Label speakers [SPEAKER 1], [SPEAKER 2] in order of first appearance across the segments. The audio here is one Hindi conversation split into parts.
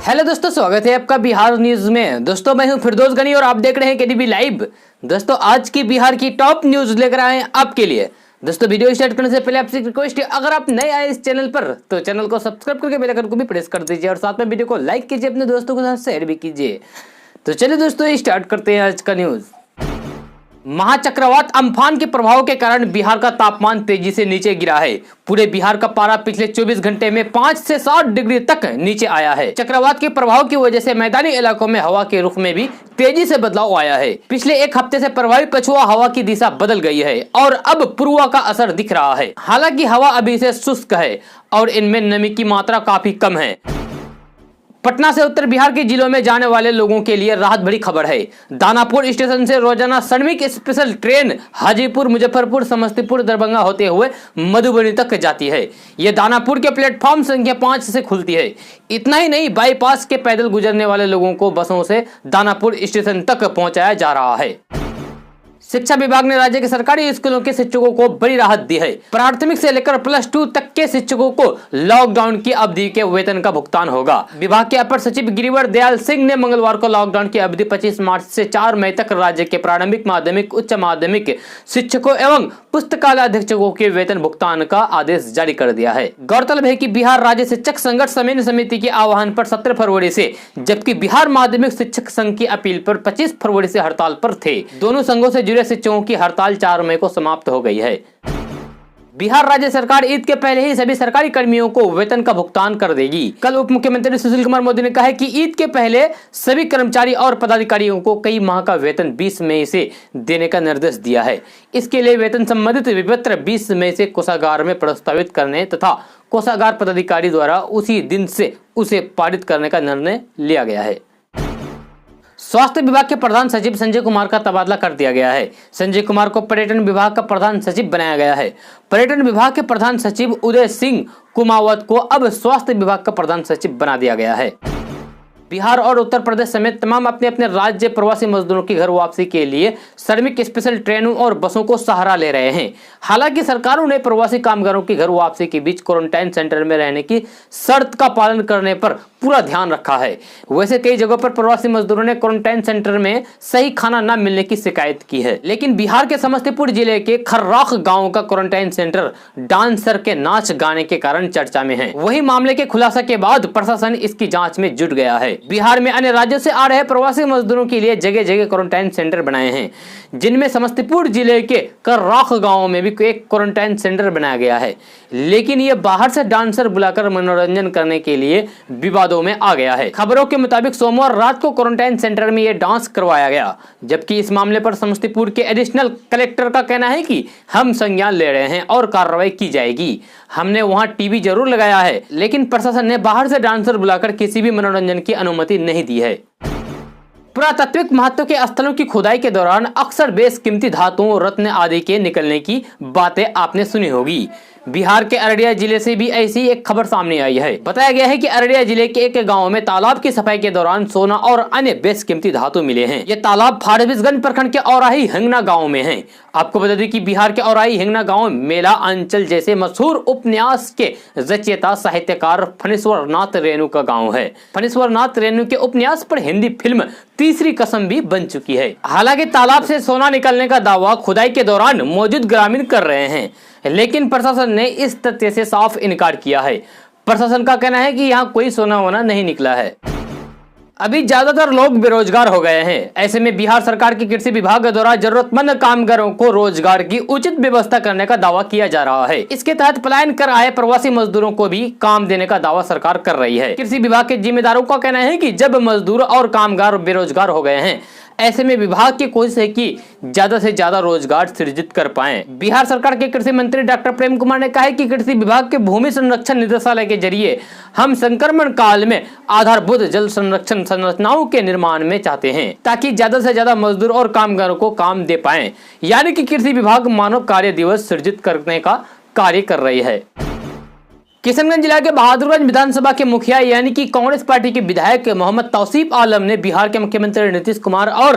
[SPEAKER 1] हेलो दोस्तों, स्वागत है आपका बिहार न्यूज में। दोस्तों मैं हूं फिरदौस गनी और आप देख रहे हैं केडीबी लाइव। दोस्तों आज की बिहार की टॉप न्यूज लेकर आए हैं आपके लिए। दोस्तों वीडियो स्टार्ट करने से पहले आपसे रिक्वेस्ट है, अगर आप नए आए इस चैनल पर तो चैनल को सब्सक्राइब करके बेल आइकन को भी प्रेस कर दीजिए और साथ में वीडियो को लाइक कीजिए, अपने दोस्तों के साथ शेयर भी कीजिए। तो चलिए दोस्तों स्टार्ट करते हैं आज का न्यूज। महाचक्रवात अम्फान के प्रभाव के कारण बिहार का तापमान तेजी से नीचे गिरा है। पूरे बिहार का पारा पिछले 24 घंटे में 5 से 7 डिग्री तक नीचे आया है। चक्रवात के प्रभाव की वजह से मैदानी इलाकों में हवा के रुख में भी तेजी से बदलाव आया है। पिछले एक हफ्ते से प्रभावित पछुआ हवा की दिशा बदल गई है और अब पूर्वा का असर दिख रहा है। हालांकि हवा अभी से शुष्क है और इनमें नमी की मात्रा काफी कम है। पटना से उत्तर बिहार के जिलों में जाने वाले लोगों के लिए राहत भरी खबर है। दानापुर स्टेशन से रोजाना श्रमिक स्पेशल ट्रेन हाजीपुर, मुजफ्फरपुर, समस्तीपुर, दरभंगा होते हुए मधुबनी तक जाती है। यह दानापुर के प्लेटफॉर्म संख्या 5 से खुलती है। इतना ही नहीं, बाईपास के पैदल गुजरने वाले लोगों को बसों से दानापुर स्टेशन तक पहुंचाया जा रहा है। शिक्षा विभाग ने राज्य के सरकारी स्कूलों के शिक्षकों को बड़ी राहत दी है। प्राथमिक से लेकर +2 तक के शिक्षकों को लॉकडाउन की अवधि के वेतन का भुगतान होगा। विभाग के अपर सचिव गिरिवर दयाल सिंह ने मंगलवार को लॉकडाउन की अवधि 25 मार्च से 4 मई तक राज्य के प्रारंभिक, माध्यमिक, उच्च माध्यमिक शिक्षकों एवं पुस्तकालय अधीक्षकों के वेतन भुगतान का आदेश जारी कर दिया है। गौरतलब है कि बिहार राज्य शिक्षक संघर्ष समन्वय समिति के आह्वान पर 17 फरवरी से, जबकि बिहार माध्यमिक शिक्षक संघ की अपील पर 25 फरवरी से हड़ताल पर थे। दोनों संघों से जुड़े शिक्षकों की हड़ताल 4 मई को समाप्त हो गई है। बिहार राज्य सरकार ईद के पहले ही सभी सरकारी कर्मियों को वेतन का भुगतान कर देगी। कल उप मुख्यमंत्री सुशील कुमार मोदी ने कहा कि ईद के पहले सभी कर्मचारी और पदाधिकारियों को कई माह का वेतन 20 मई से देने का निर्देश दिया है। इसके लिए वेतन संबंधित विपत्र 20 मई से कोषागार में प्रस्तावित करने तथा कोषागार पदाधिकारी द्वारा उसी दिन से उसे पारित करने का निर्णय लिया गया है। स्वास्थ्य विभाग के प्रधान सचिव संजय कुमार का तबादला कर दिया गया है। संजय कुमार को पर्यटन विभाग का प्रधान सचिव बनाया गया है। पर्यटन विभाग के प्रधान सचिव उदय सिंह कुमावत को अब स्वास्थ्य विभाग का प्रधान सचिव बना दिया गया है। बिहार और उत्तर प्रदेश समेत तमाम अपने अपने राज्य प्रवासी मजदूरों की घर वापसी के लिए श्रमिक स्पेशल ट्रेनों और बसों को सहारा ले रहे हैं। हालांकि सरकारों ने प्रवासी कामगारों की घर वापसी के बीच क्वारंटाइन सेंटर में रहने की शर्त का पालन करने पर पूरा ध्यान रखा है। वैसे कई जगहों पर प्रवासी मजदूरों ने क्वारंटाइन सेंटर में सही खाना न मिलने की शिकायत की है, लेकिन बिहार के समस्तीपुर जिले के खर्राख गाँव का क्वारंटाइन सेंटर डांसर के नाच गाने के कारण चर्चा में है। वही मामले के खुलासा के बाद प्रशासन इसकी जाँच में जुट गया है। बिहार में अन्य राज्यों से आ रहे प्रवासी मजदूरों के लिए जगह जगह क्वारंटाइन सेंटर बनाए हैं, जिनमें समस्तीपुर जिले के कर्राख गांव में भी एक क्वारंटाइन सेंटर बनाया गया है। लेकिन ये बाहर से डांसर बुलाकर मनोरंजन करने के लिए विवादों में आ गया है। खबरों के मुताबिक सोमवार रात को क्वारंटाइन सेंटर में ये डांस करवाया गया, जबकि इस मामले पर समस्तीपुर के एडिशनल कलेक्टर का कहना है कि हम संज्ञान ले रहे हैं और कार्रवाई की जाएगी। हमने वहां टीवी जरूर लगाया है, लेकिन प्रशासन ने बाहर से डांसर बुलाकर किसी भी मनोरंजन की अनुमति नहीं दी है। पुरातात्विक महत्व के स्थलों की खुदाई के दौरान अक्सर बेशकीमती धातुओं, रत्न आदि के निकलने की बातें आपने सुनी होगी। बिहार के अररिया जिले से भी ऐसी एक खबर सामने आई है। बताया गया है कि अररिया जिले के एक गांव में तालाब की सफाई के दौरान सोना और अन्य बेशकीमती धातु मिले हैं। ये तालाब फारबिसगंज प्रखंड के औराही हिंगना गांव में है। आपको बता दें कि बिहार के औराही हिंगना गांव मेला अंचल जैसे मशहूर उपन्यास के रचयिता साहित्यकार फणीश्वर नाथ रेणु का गाँव है। फणीश्वर नाथ रेणु के उपन्यास पर हिंदी फिल्म तीसरी कसम भी बन चुकी है। हालांकि तालाब से सोना निकलने का दावा खुदाई के दौरान मौजूद ग्रामीण कर रहे हैं, लेकिन प्रशासन ने इस तथ्य से साफ इनकार किया है। प्रशासन का कहना है कि यहाँ कोई सोना वोना नहीं निकला है। अभी ज्यादातर लोग बेरोजगार हो गए हैं। ऐसे में बिहार सरकार के कृषि विभाग द्वारा जरूरतमंद कामगारों को रोजगार की उचित व्यवस्था करने का दावा किया जा रहा है। इसके तहत पलायन कर आए प्रवासी मजदूरों को भी काम देने का दावा सरकार कर रही है। कृषि विभाग के जिम्मेदारों का कहना है कि जब मजदूर और कामगार बेरोजगार हो गए हैं, ऐसे में विभाग की कोशिश है कि ज्यादा से ज्यादा रोजगार सृजित कर पाएं। बिहार सरकार के कृषि मंत्री डॉक्टर प्रेम कुमार ने कहा है कि कृषि विभाग के भूमि संरक्षण निदेशालय के जरिए हम संक्रमण काल में आधारभूत जल संरक्षण संरचनाओं के निर्माण में चाहते हैं, ताकि ज्यादा से ज्यादा मजदूर और कामगारों को काम दे पाएं। यानी कि कृषि विभाग मानव कार्य दिवस सृजित करने का कार्य कर रही है। किशनगंज जिला के बहादुरगंज विधानसभा के मुखिया यानी कि कांग्रेस पार्टी के विधायक मोहम्मद तौसीफ आलम ने बिहार के मुख्यमंत्री नीतीश कुमार और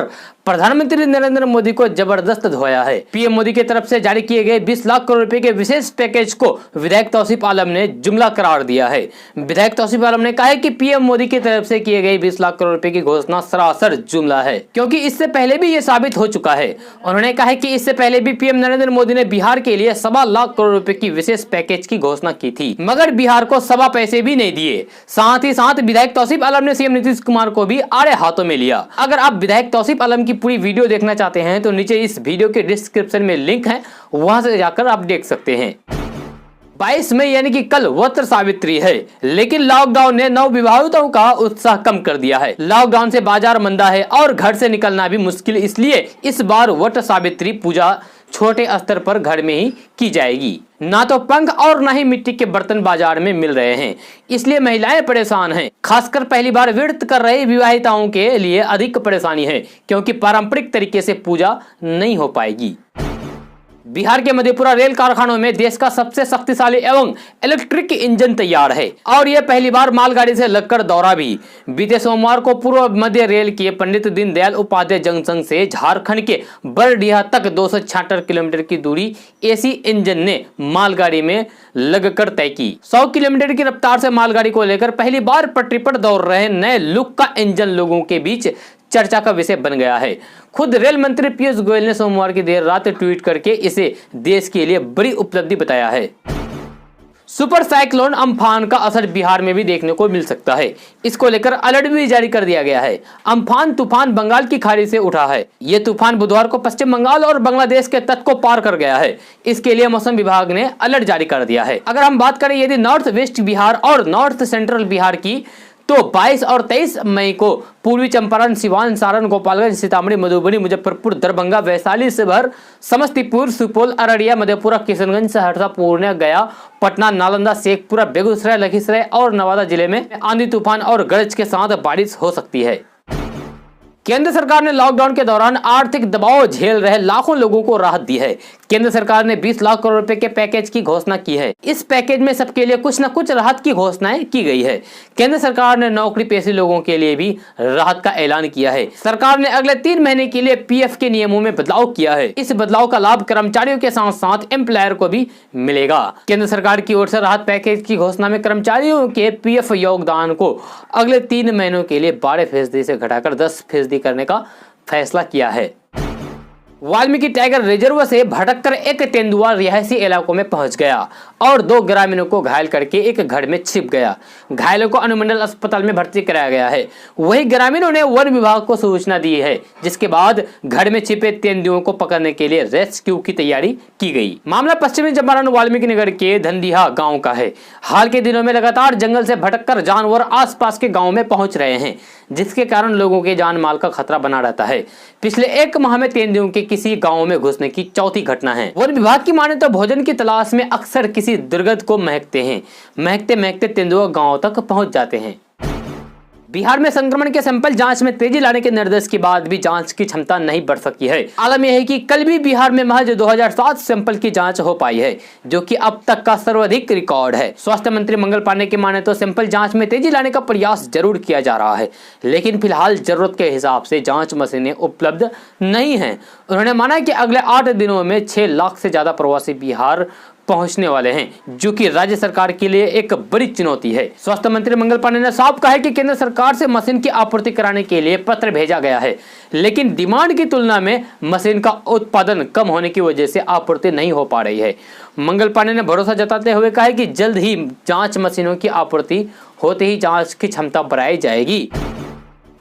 [SPEAKER 1] प्रधानमंत्री नरेंद्र मोदी को जबरदस्त धोया है। पीएम मोदी की तरफ से जारी किए गए 20 लाख करोड़ रुपए के विशेष पैकेज को विधायक तौसीफ आलम ने जुमला करार दिया है। विधायक तौसीफ आलम ने कहा है कि पीएम मोदी की तरफ से किए गए 20 लाख करोड़ रुपए की घोषणा सरासर जुमला है, क्योंकि इससे पहले भी ये साबित हो चुका है। उन्होंने कहा है कि इससे पहले भी पीएम नरेंद्र मोदी ने बिहार के लिए 1.25 लाख करोड़ रुपए की विशेष पैकेज की घोषणा की थी, मगर बिहार को 1.25 पैसे भी नहीं दिए। साथ ही साथ विधायक तौसीफ आलम ने सीएम नीतीश कुमार को भी आड़े हाथों में लिया। अगर आप विधायक तौसीफ आलम की पूरी वीडियो देखना चाहते हैं तो नीचे इस वीडियो के डिस्क्रिप्शन में लिंक है, वहां से जाकर आप देख सकते हैं। 22 मई यानी कि कल वस्त्र सावित्री है, लेकिन लॉकडाउन ने नवविवाहितों का उत्साह कम कर दिया है। लॉकडाउन से बाजार मंदा है और घर से निकलना भी मुश्किल, इसलिए इस बार वस्त्र सावित्री पूजा छोटे स्तर पर घर में ही की जाएगी। ना तो पंख और ना ही मिट्टी के बर्तन बाजार में मिल रहे हैं, इसलिए महिलाएं परेशान हैं। खासकर पहली बार व्रत कर रही विवाहिताओं के लिए अधिक परेशानी है, क्योंकि पारंपरिक तरीके से पूजा नहीं हो पाएगी। बिहार के मधेपुरा रेल कारखानों में देश का सबसे शक्तिशाली एवं इलेक्ट्रिक इंजन तैयार है और यह पहली बार मालगाड़ी से लगकर दौड़ा भी। बीते सोमवार को पूर्व मध्य रेल के पंडित दीनदयाल उपाध्याय जंक्शन से झारखंड के बरडीहा तक 276 किलोमीटर की दूरी एसी इंजन ने मालगाड़ी में लगकर तय की। 100 किलोमीटर की रफ्तार से मालगाड़ी को लेकर पहली बार पटरी पर दौड़ रहे नए लुक का इंजन लोगों के बीच चर्चा का विषय बन गया है। खुद रेल मंत्री पीयूष गोयल ने सोमवार की देर रात ट्वीट करके इसे देश के लिए बड़ी उपलब्धि बताया है। सुपर साइक्लोन अम्फान का असर बिहार में भी देखने को मिल सकता है। इसको लेकर अलर्ट भी जारी कर दिया गया है। अम्फान तूफान बंगाल की खाड़ी से उठा है। ये तूफान बुधवार को पश्चिम बंगाल और बांग्लादेश के तट को पार कर गया है। इसके लिए मौसम विभाग ने अलर्ट जारी कर दिया है। अगर हम बात करें यदि नॉर्थ वेस्ट बिहार और नॉर्थ सेंट्रल बिहार की, तो 22 और 23 मई को पूर्वी चंपारण, सिवान, सारण, गोपालगंज, सीतामढ़ी, मधुबनी, मुजफ्फरपुर, दरभंगा, वैशाली, शिवहर, समस्तीपुर, सुपौल, अररिया, मधेपुरा, किशनगंज, सहरसा, पूर्णिया, गया, पटना, नालंदा, शेखपुरा, बेगूसराय, लखीसराय और नवादा जिले में आंधी तूफान और गरज के साथ बारिश हो सकती है। केंद्र सरकार ने लॉकडाउन के दौरान आर्थिक दबाव झेल रहे लाखों लोगों को राहत दी है। केंद्र सरकार ने 20 लाख करोड़ रुपए के पैकेज की घोषणा की है। इस पैकेज में सबके लिए कुछ न कुछ राहत की घोषणाएं की गई है। केंद्र सरकार ने नौकरी पेशे लोगों के लिए भी राहत का ऐलान किया है। सरकार ने अगले 3 महीने के लिए पीएफ के नियमों में बदलाव किया है। इस बदलाव का लाभ कर्मचारियों के साथ साथ एम्प्लॉयर को भी मिलेगा। केंद्र सरकार की ओर से राहत पैकेज की घोषणा में कर्मचारियों के पीएफ योगदान को अगले 3 महीनों के लिए 12% से घटाकर 10% करने का फैसला किया है। वाल्मीकि टाइगर रिजर्व से भटककर एक तेंदुआ रिहायशी इलाकों में पहुंच गया और 2 ग्रामीणों को घायल करके एक घर में छिप गया। घायलों को अनुमंडल अस्पताल में भर्ती कराया गया है। वही ग्रामीणों ने वन विभाग को सूचना दी है, जिसके बाद घर में छिपे तेंदुओं को पकड़ने के लिए रेस्क्यू की तैयारी की गई। मामला पश्चिमी चंपारण वाल्मीकि नगर के धंधिया गाँव का है। हाल के दिनों में लगातार जंगल से भटककर जानवर आसपास के गाँव में पहुंच रहे हैं, जिसके कारण लोगों के जान माल का खतरा बना रहता है। पिछले 1 माह में तेंदुओं के किसी गांव में घुसने की चौथी घटना है। वन विभाग की माने तो भोजन की तलाश में अक्सर किसी दुर्गंध को महकते हैं। महकते महकते तेंदुआ गांव तक पहुंच जाते हैं। बिहार में संक्रमण के सैंपल जांच में तेजी लाने के निर्देश के बाद भी जांच की क्षमता नहीं बढ़ सकी है। आलम यह है कि कल भी बिहार में महज 2007 सैंपल की जांच हो पाई है, जो कि अब तक का सर्वाधिक रिकॉर्ड है। स्वास्थ्य मंत्री मंगल पांडे की माने तो सैंपल जांच में तेजी लाने का प्रयास जरूर किया जा रहा है, लेकिन फिलहाल जरूरत के हिसाब से जांच मशीनें उपलब्ध नहीं है। उन्होंने माना कि अगले 8 दिनों में 6 लाख से ज्यादा प्रवासी बिहार पहुंचने वाले हैं, जो कि राज्य सरकार के लिए एक बड़ी चुनौती है। स्वास्थ्य मंत्री मंगल पांडे ने साफ कहा है कि केंद्र सरकार से मशीन की आपूर्ति कराने के लिए पत्र भेजा गया है, लेकिन डिमांड की तुलना में मशीन का उत्पादन कम होने की वजह से आपूर्ति नहीं हो पा रही है। मंगल पांडे ने भरोसा जताते हुए कहा है कि जल्द ही जांच मशीनों की आपूर्ति होते ही जांच की क्षमता बढ़ाई जाएगी।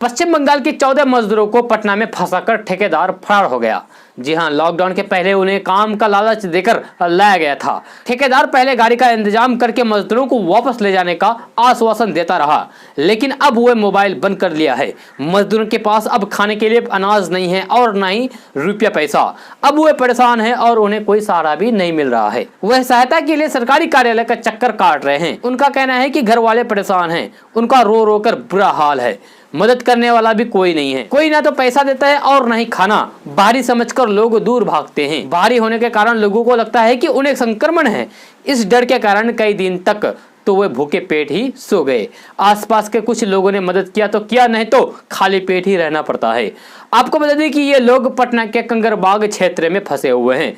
[SPEAKER 1] पश्चिम बंगाल के 14 मजदूरों को पटना में फंसाकर ठेकेदार फरार हो गया। जी हां, लॉकडाउन के पहले उन्हें काम का लालच देकर लाया गया था। ठेकेदार पहले गाड़ी का इंतजाम करके मजदूरों को वापस ले जाने का आश्वासन देता रहा, लेकिन अब वह मोबाइल बंद कर लिया है। मजदूरों के पास अब खाने के लिए अनाज नहीं है और न ही रुपया पैसा। अब वे परेशान हैं और उन्हें कोई सहारा भी नहीं मिल रहा है। वह सहायता के लिए सरकारी कार्यालय का चक्कर काट रहे हैं। उनका कहना है कि घर वाले परेशान हैं, उनका रो रो कर बुरा हाल है। मदद करने वाला भी कोई नहीं है। कोई ना तो पैसा देता है और न ही खाना। बाहरी समझकर लोग दूर भागते हैं। बाहरी होने के कारण लोगों को लगता है कि उन्हें संक्रमण है। इस डर के कारण कई दिन तक तो वे भूखे पेट ही सो गए। आसपास के कुछ लोगों ने मदद किया तो किया, नहीं तो खाली पेट ही रहना पड़ता है। आपको बता दें कि ये लोग पटना के कंगरबाग क्षेत्र में फंसे हुए हैं।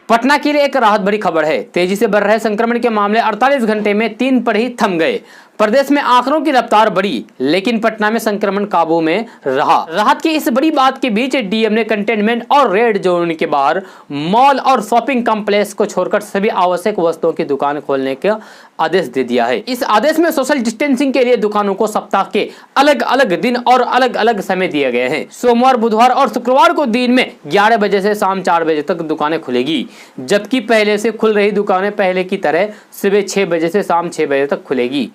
[SPEAKER 1] पटना के लिए एक राहत भरी खबर है। तेजी से बढ़ रहे संक्रमण के मामले 48 घंटे में 3 पर ही थम गए। प्रदेश में आंकड़ों की रफ्तार बढ़ी, लेकिन पटना में संक्रमण काबू में रहा। राहत की इस बड़ी बात के बीच डीएम ने कंटेनमेंट और रेड जोन के बाहर मॉल और शॉपिंग कॉम्प्लेक्स को छोड़कर सभी आवश्यक वस्तुओं की दुकान खोलने का आदेश दे दिया है। इस आदेश में सोशल डिस्टेंसिंग के लिए दुकानों को सप्ताह के अलग अलग दिन और अलग अलग समय दिए गए हैं। सोमवार, बुधवार और शुक्रवार को दिन में 11 बजे से शाम 4 बजे तक दुकानें खुलेगी, जबकि पहले से खुल रही दुकानें पहले की तरह सुबह 6 बजे से शाम 6 बजे तक खुलेगी।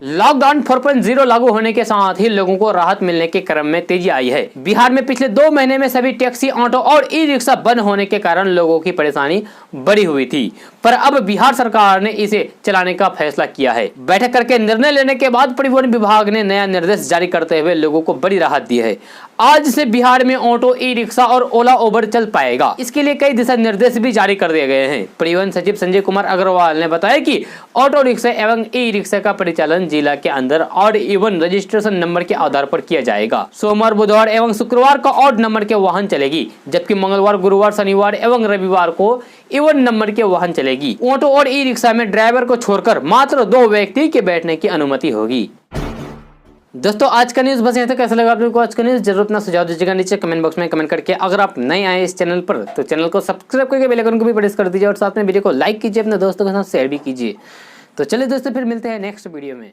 [SPEAKER 1] लॉकडाउन 4.0 लागू होने के साथ ही लोगों को राहत मिलने के क्रम में तेजी आई है। बिहार में पिछले 2 महीने में सभी टैक्सी, ऑटो और ई रिक्शा बंद होने के कारण लोगों की परेशानी बढ़ी हुई थी, पर अब बिहार सरकार ने इसे चलाने का फैसला किया है। बैठक करके निर्णय लेने के बाद परिवहन विभाग ने नया निर्देश जारी करते हुए लोगों को बड़ी राहत दी है। आज से बिहार में ऑटो, ई रिक्शा और ओला उबर चल पाएगा। इसके लिए कई दिशा निर्देश भी जारी कर दिए गए हैं। परिवहन सचिव संजय कुमार अग्रवाल ने बताया कि ऑटो रिक्शा एवं ई रिक्शा का परिचालन जिला के अंदर ऑड इवन रजिस्ट्रेशन नंबर के आधार पर किया जाएगा। सोमवार, बुधवार एवं शुक्रवार को ऑड नंबर के वाहन चलेगी, जबकि मंगलवार, गुरुवार, शनिवार एवं रविवार को इवन नंबर के वाहन चलेगी। ऑटो और ई रिक्शा में ड्राइवर को छोड़कर मात्र 2 व्यक्ति के बैठने की अनुमति होगी। दोस्तों, आज का न्यूज बस यहाँ तक। कैसा लगा आपको आज का न्यूज? जरूर अपना सुझाव दीजिएगा नीचे कमेंट बॉक्स में कमेंट करके। अगर आप नए आए इस चैनल पर तो चैनल को सब्सक्राइब करके बेल आइकन को भी प्रेस कर दीजिए और साथ में वीडियो को लाइक कीजिए, अपने दोस्तों के साथ शेयर भी कीजिए। तो चलिए दोस्तों, फिर मिलते हैं नेक्स्ट वीडियो में।